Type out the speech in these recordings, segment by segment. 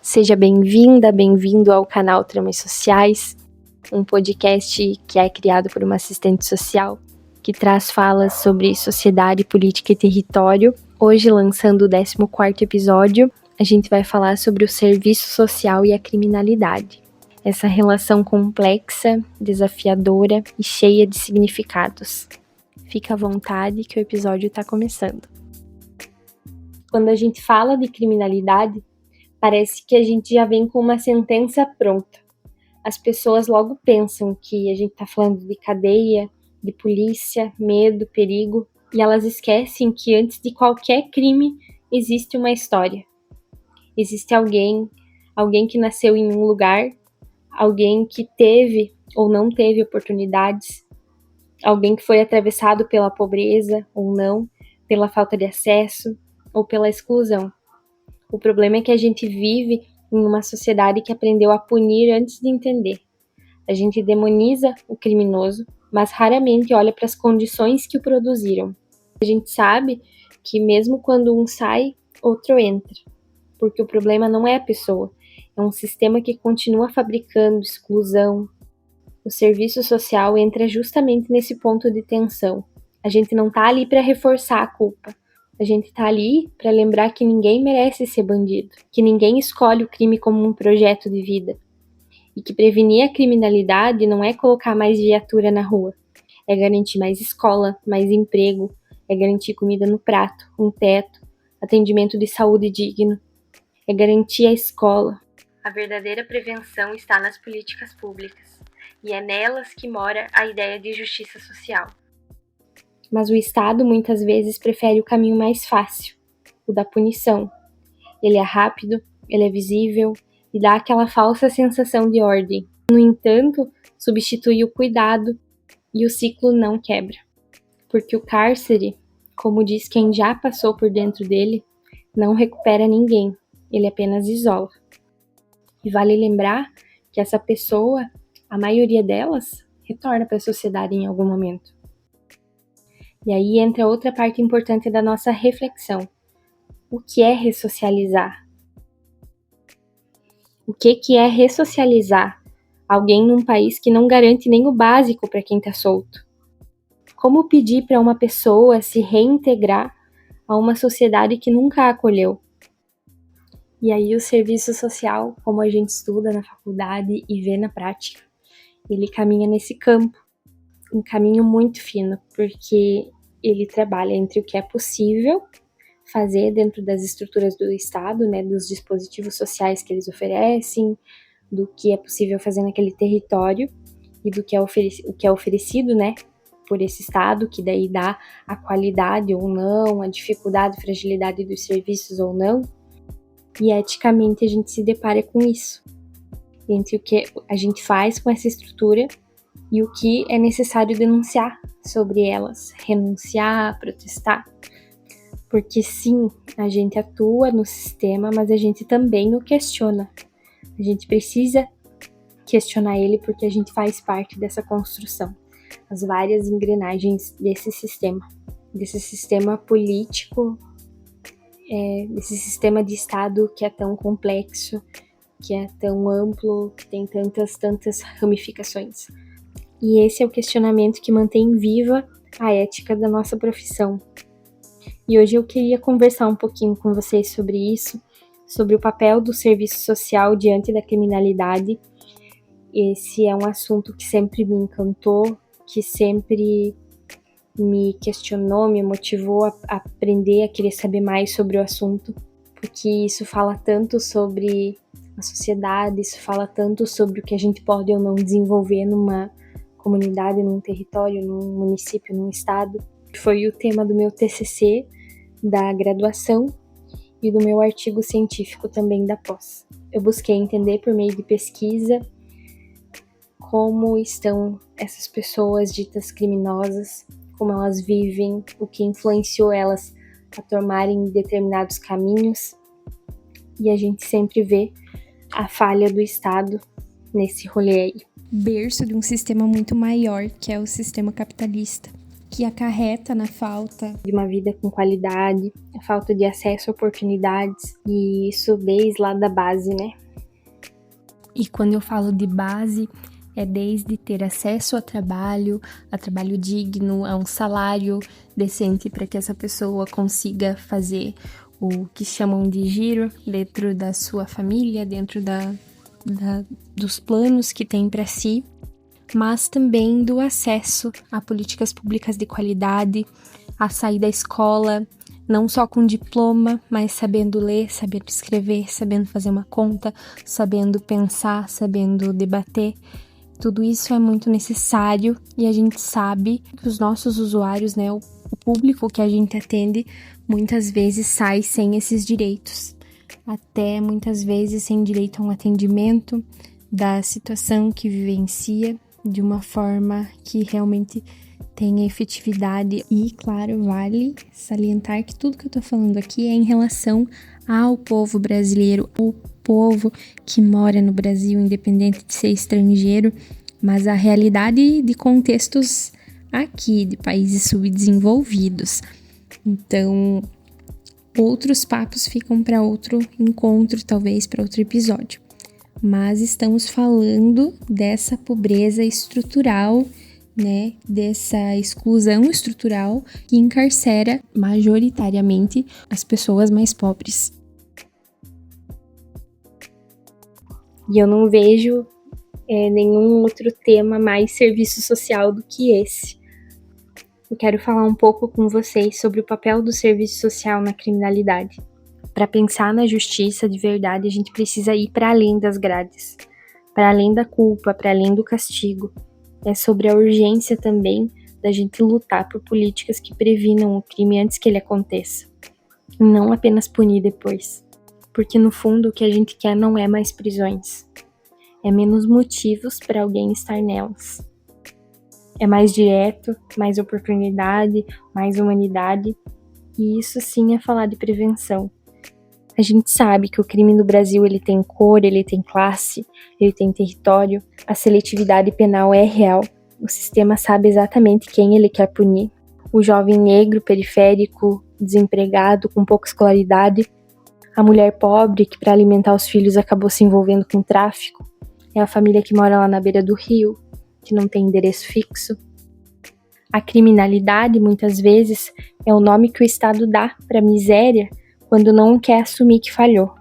Seja bem-vinda, bem-vindo ao canal Tramas Sociais, um podcast que é criado por uma assistente social que traz falas sobre sociedade, política e território. Hoje, lançando o 14º episódio, a gente vai falar sobre o serviço social e a criminalidade. Essa relação complexa, desafiadora e cheia de significados. Fica à vontade que o episódio está começando. Quando a gente fala de criminalidade, parece que a gente já vem com uma sentença pronta. As pessoas logo pensam que a gente está falando de cadeia, de polícia, medo, perigo, e elas esquecem que antes de qualquer crime existe uma história. Existe alguém que nasceu em um lugar, alguém que teve ou não teve oportunidades, alguém que foi atravessado pela pobreza ou não, pela falta de acesso ou pela exclusão. O problema é que a gente vive em uma sociedade que aprendeu a punir antes de entender. A gente demoniza o criminoso, mas raramente olha para as condições que o produziram. A gente sabe que mesmo quando um sai, outro entra, porque o problema não é a pessoa, é um sistema que continua fabricando exclusão. O serviço social entra justamente nesse ponto de tensão. A gente não está ali para reforçar a culpa. A gente tá ali para lembrar que ninguém merece ser bandido, que ninguém escolhe o crime como um projeto de vida. E que prevenir a criminalidade não é colocar mais viatura na rua, é garantir mais escola, mais emprego, é garantir comida no prato, um teto, atendimento de saúde digno, é garantir a escola. A verdadeira prevenção está nas políticas públicas, e é nelas que mora a ideia de justiça social. Mas o Estado muitas vezes prefere o caminho mais fácil, o da punição. Ele é rápido, ele é visível e dá aquela falsa sensação de ordem. No entanto, substitui o cuidado e o ciclo não quebra. Porque o cárcere, como diz quem já passou por dentro dele, não recupera ninguém, ele apenas isola. E vale lembrar que essa pessoa, a maioria delas, retorna para a sociedade em algum momento. E aí entra outra parte importante da nossa reflexão. O que é ressocializar? O que é ressocializar alguém num país que não garante nem o básico para quem está solto? Como pedir para uma pessoa se reintegrar a uma sociedade que nunca a acolheu? E aí o serviço social, como a gente estuda na faculdade e vê na prática, ele caminha nesse campo, um caminho muito fino, porque ele trabalha entre o que é possível fazer dentro das estruturas do Estado, né, dos dispositivos sociais que eles oferecem, do que é possível fazer naquele território e do que é, o que é oferecido, né, por esse Estado, que daí dá a qualidade ou não, a dificuldade, fragilidade dos serviços ou não. E eticamente a gente se depara com isso, entre o que a gente faz com essa estrutura e o que é necessário denunciar sobre elas, renunciar, protestar. Porque sim, a gente atua no sistema, mas a gente também o questiona. A gente precisa questionar ele porque a gente faz parte dessa construção. As várias engrenagens desse sistema político, desse sistema de Estado que é tão complexo, que é tão amplo, que tem tantas ramificações. E esse é o questionamento que mantém viva a ética da nossa profissão. E hoje eu queria conversar um pouquinho com vocês sobre isso, sobre o papel do serviço social diante da criminalidade. Esse é um assunto que sempre me encantou, que sempre me questionou, me motivou a aprender, a querer saber mais sobre o assunto, porque isso fala tanto sobre a sociedade, isso fala tanto sobre o que a gente pode ou não desenvolver numa comunidade, num território, num município, num estado. Foi o tema do meu TCC, da graduação e do meu artigo científico também da pós. Eu busquei entender por meio de pesquisa como estão essas pessoas ditas criminosas, como elas vivem, o que influenciou elas a tomarem determinados caminhos. E a gente sempre vê a falha do Estado nesse rolê aí. Berço de um sistema muito maior, que é o sistema capitalista, que acarreta na falta de uma vida com qualidade, a falta de acesso a oportunidades, e isso desde lá da base, né? E quando eu falo de base, é desde ter acesso a trabalho digno, a um salário decente para que essa pessoa consiga fazer o que chamam de giro dentro da sua família, dentro dos planos que tem para si, mas também do acesso a políticas públicas de qualidade, a sair da escola, não só com diploma, mas sabendo ler, sabendo escrever, sabendo fazer uma conta, sabendo pensar, sabendo debater. Tudo isso é muito necessário e a gente sabe que os nossos usuários, né, o público que a gente atende, muitas vezes sai sem esses direitos. Até muitas vezes sem direito a um atendimento da situação que vivencia de uma forma que realmente tenha efetividade. E, claro, vale salientar que tudo que eu tô falando aqui é em relação ao povo brasileiro, o povo que mora no Brasil, independente de ser estrangeiro, mas a realidade de contextos aqui, de países subdesenvolvidos. Então, outros papos ficam para outro encontro, talvez para outro episódio. Mas estamos falando dessa pobreza estrutural, né, dessa exclusão estrutural que encarcera majoritariamente as pessoas mais pobres. E eu não vejo nenhum outro tema mais serviço social do que esse. Eu quero falar um pouco com vocês sobre o papel do serviço social na criminalidade. Para pensar na justiça de verdade, a gente precisa ir para além das grades, para além da culpa, para além do castigo. É sobre a urgência também da gente lutar por políticas que previnam o crime antes que ele aconteça, e não apenas punir depois. Porque no fundo o que a gente quer não é mais prisões, é menos motivos para alguém estar nelas. É mais direto, mais oportunidade, mais humanidade, e isso sim é falar de prevenção. A gente sabe que o crime no Brasil ele tem cor, ele tem classe, ele tem território, a seletividade penal é real, o sistema sabe exatamente quem ele quer punir. O jovem negro, periférico, desempregado, com pouca escolaridade, a mulher pobre que para alimentar os filhos acabou se envolvendo com tráfico, é a família que mora lá na beira do rio, que não tem endereço fixo. A criminalidade, muitas vezes, é o nome que o Estado dá para a miséria quando não quer assumir que falhou.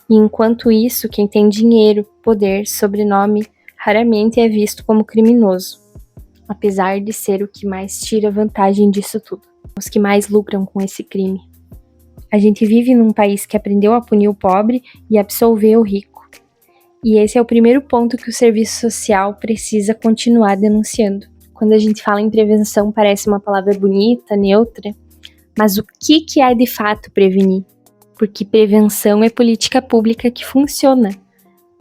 E enquanto isso, quem tem dinheiro, poder, sobrenome, raramente é visto como criminoso, apesar de ser o que mais tira vantagem disso tudo, os que mais lucram com esse crime. A gente vive num país que aprendeu a punir o pobre e absolver o rico. E esse é o primeiro ponto que o serviço social precisa continuar denunciando. Quando a gente fala em prevenção, parece uma palavra bonita, neutra, mas o que é de fato prevenir? Porque prevenção é política pública que funciona.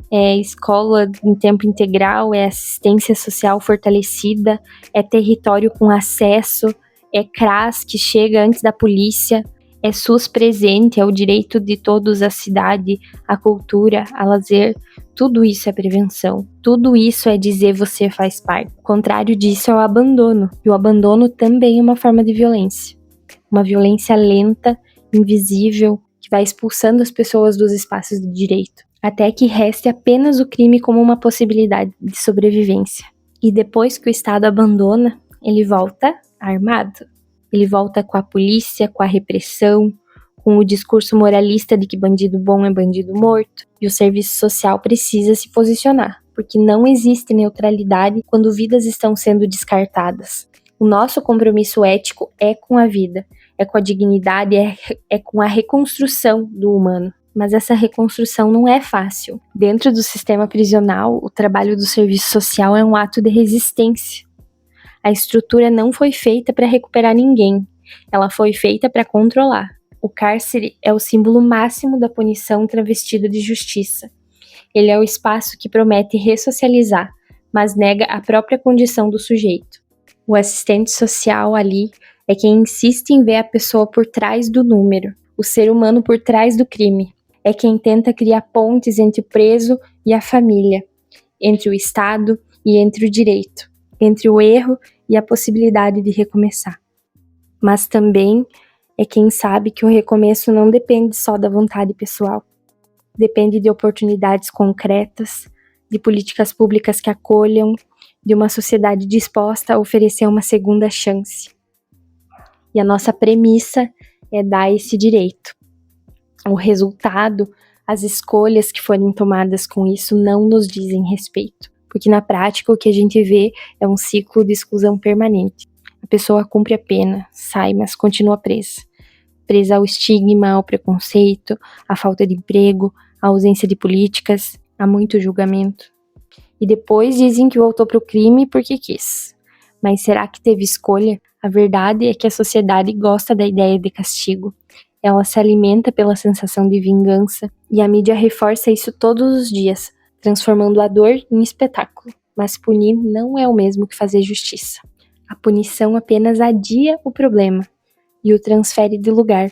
É escola em tempo integral, é assistência social fortalecida, é território com acesso, é CRAS que chega antes da polícia, é SUS presente, é o direito de todos à cidade, à cultura, a lazer. Tudo isso é prevenção. Tudo isso é dizer você faz parte. O contrário disso é o abandono. E o abandono também é uma forma de violência. Uma violência lenta, invisível, que vai expulsando as pessoas dos espaços de direito, até que reste apenas o crime como uma possibilidade de sobrevivência. E depois que o Estado abandona, ele volta armado. Ele volta com a polícia, com a repressão, com o discurso moralista de que bandido bom é bandido morto. E o serviço social precisa se posicionar, porque não existe neutralidade quando vidas estão sendo descartadas. O nosso compromisso ético é com a vida, é com a dignidade, é com a reconstrução do humano. Mas essa reconstrução não é fácil. Dentro do sistema prisional, o trabalho do serviço social é um ato de resistência. A estrutura não foi feita para recuperar ninguém, ela foi feita para controlar. O cárcere é o símbolo máximo da punição travestida de justiça. Ele é o espaço que promete ressocializar, mas nega a própria condição do sujeito. O assistente social ali é quem insiste em ver a pessoa por trás do número, o ser humano por trás do crime. É quem tenta criar pontes entre o preso e a família, entre o Estado e entre o direito, entre o erro e a possibilidade de recomeçar. Mas também é quem sabe que o recomeço não depende só da vontade pessoal. Depende de oportunidades concretas, de políticas públicas que acolham, de uma sociedade disposta a oferecer uma segunda chance. E a nossa premissa é dar esse direito. O resultado, as escolhas que forem tomadas com isso não nos dizem respeito, porque na prática o que a gente vê é um ciclo de exclusão permanente. A pessoa cumpre a pena, sai, mas continua presa. Presa ao estigma, ao preconceito, à falta de emprego, à ausência de políticas, a muito julgamento. E depois dizem que voltou para o crime porque quis. Mas será que teve escolha? A verdade é que a sociedade gosta da ideia de castigo. Ela se alimenta pela sensação de vingança e a mídia reforça isso todos os dias, transformando a dor em espetáculo. Mas punir não é o mesmo que fazer justiça. A punição apenas adia o problema e o transfere de lugar.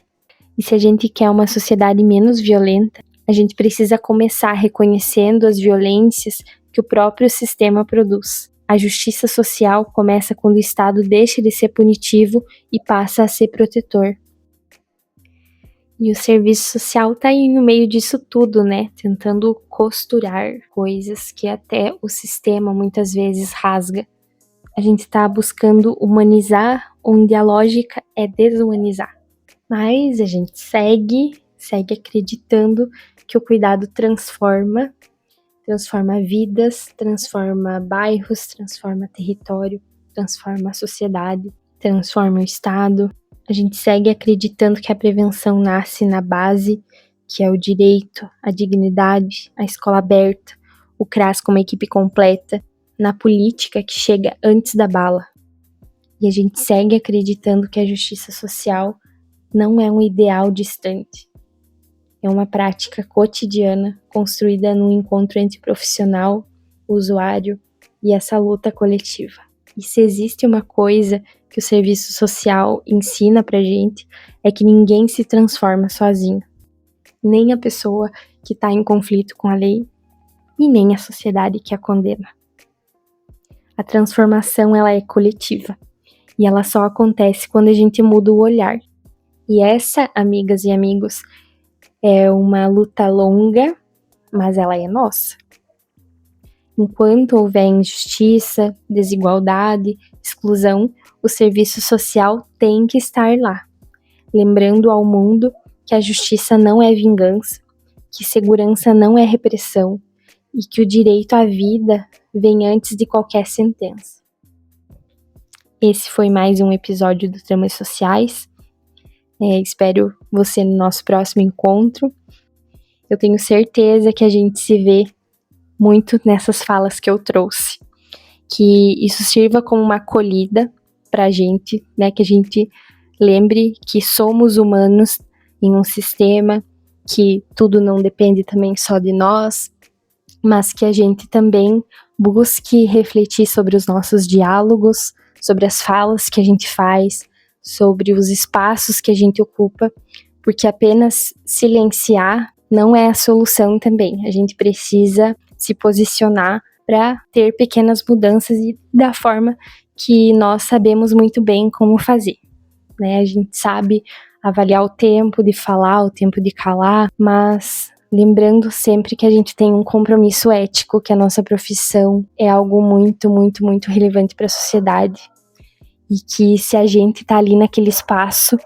E se a gente quer uma sociedade menos violenta, a gente precisa começar reconhecendo as violências que o próprio sistema produz. A justiça social começa quando o Estado deixa de ser punitivo e passa a ser protetor. E o serviço social tá aí no meio disso tudo, né? Tentando costurar coisas que até o sistema muitas vezes rasga. A gente tá buscando humanizar onde a lógica é desumanizar. Mas a gente segue acreditando que o cuidado transforma vidas, transforma bairros, transforma território, transforma a sociedade, transforma o Estado. A gente segue acreditando que a prevenção nasce na base, que é o direito, a dignidade, a escola aberta, o CRAS como equipe completa, na política que chega antes da bala. E a gente segue acreditando que a justiça social não é um ideal distante. É uma prática cotidiana, construída num encontro entre profissional, usuário e essa luta coletiva. E se existe uma coisa que o serviço social ensina pra gente, é que ninguém se transforma sozinho. Nem a pessoa que está em conflito com a lei e nem a sociedade que a condena. A transformação, ela é coletiva. E ela só acontece quando a gente muda o olhar. E essa, amigas e amigos, é uma luta longa, mas ela é nossa. Enquanto houver injustiça, desigualdade, exclusão, o serviço social tem que estar lá, lembrando ao mundo que a justiça não é vingança, que segurança não é repressão e que o direito à vida vem antes de qualquer sentença. Esse foi mais um episódio do Tramas Sociais. Espero você no nosso próximo encontro. Eu tenho certeza que a gente se vê muito nessas falas que eu trouxe. Que isso sirva como uma acolhida pra gente, né? Que a gente lembre que somos humanos em um sistema, que tudo não depende também só de nós, mas que a gente também busque refletir sobre os nossos diálogos, sobre as falas que a gente faz, sobre os espaços que a gente ocupa, porque apenas silenciar não é a solução também. A gente precisa se posicionar para ter pequenas mudanças e da forma que nós sabemos muito bem como fazer, né? A gente sabe avaliar o tempo de falar, o tempo de calar, mas lembrando sempre que a gente tem um compromisso ético, que a nossa profissão é algo muito, muito, muito relevante para a sociedade. E que se a gente tá ali naquele espaço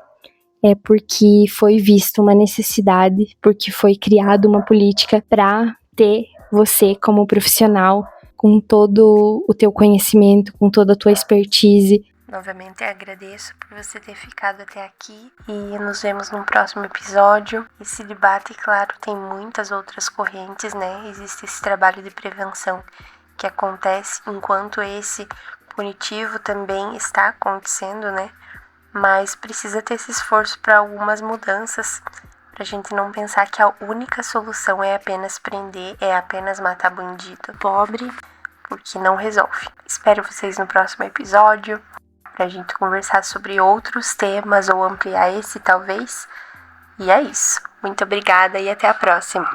é porque foi vista uma necessidade, porque foi criada uma política para ter você como profissional, com todo o teu conhecimento, com toda a tua expertise. Novamente agradeço por você ter ficado até aqui e nos vemos no próximo episódio. Esse debate, claro, tem muitas outras correntes, né? Existe esse trabalho de prevenção que acontece enquanto esse punitivo também está acontecendo, né? Mas precisa ter esse esforço para algumas mudanças, pra gente não pensar que a única solução é apenas prender, é apenas matar bandido pobre, porque não resolve. Espero vocês no próximo episódio, pra gente conversar sobre outros temas ou ampliar esse talvez. E é isso. Muito obrigada e até a próxima.